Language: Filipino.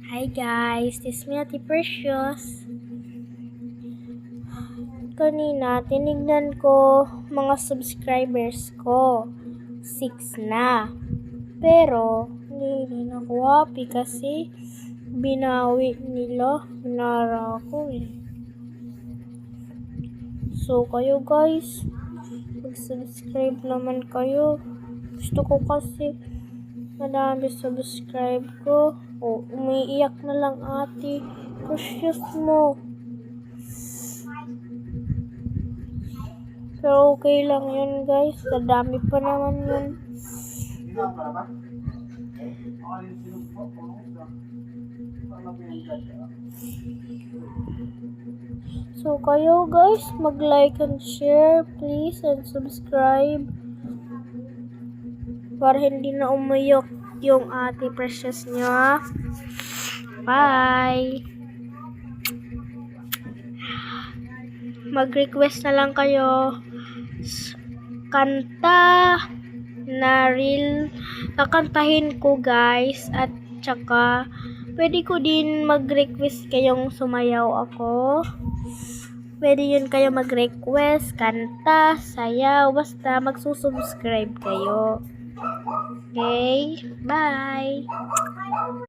Hi guys, this is me Ate Precious. Kanina, tinignan ko mga subscribers ko. 6 na. Pero, hindi na ako happy kasi binawi nila. Binara ko eh. So, kayo guys, mag-subscribe naman kayo. Gusto ko kasi madami subscribe ko. Umiiyak na lang Ate Precious mo. Pero okay lang yun guys. Dadami pa naman yun. So kayo guys, mag-like and share please and subscribe. Para hindi na umayok yung Ate Precious niya. Bye! Mag-request na lang kayo kanta na real kakantahin ko guys, at tsaka pwede ko din mag-request kayong sumayaw ako. Pwede yun kayo mag-request, kanta, sayaw, basta magsusubscribe kayo. Okay, bye!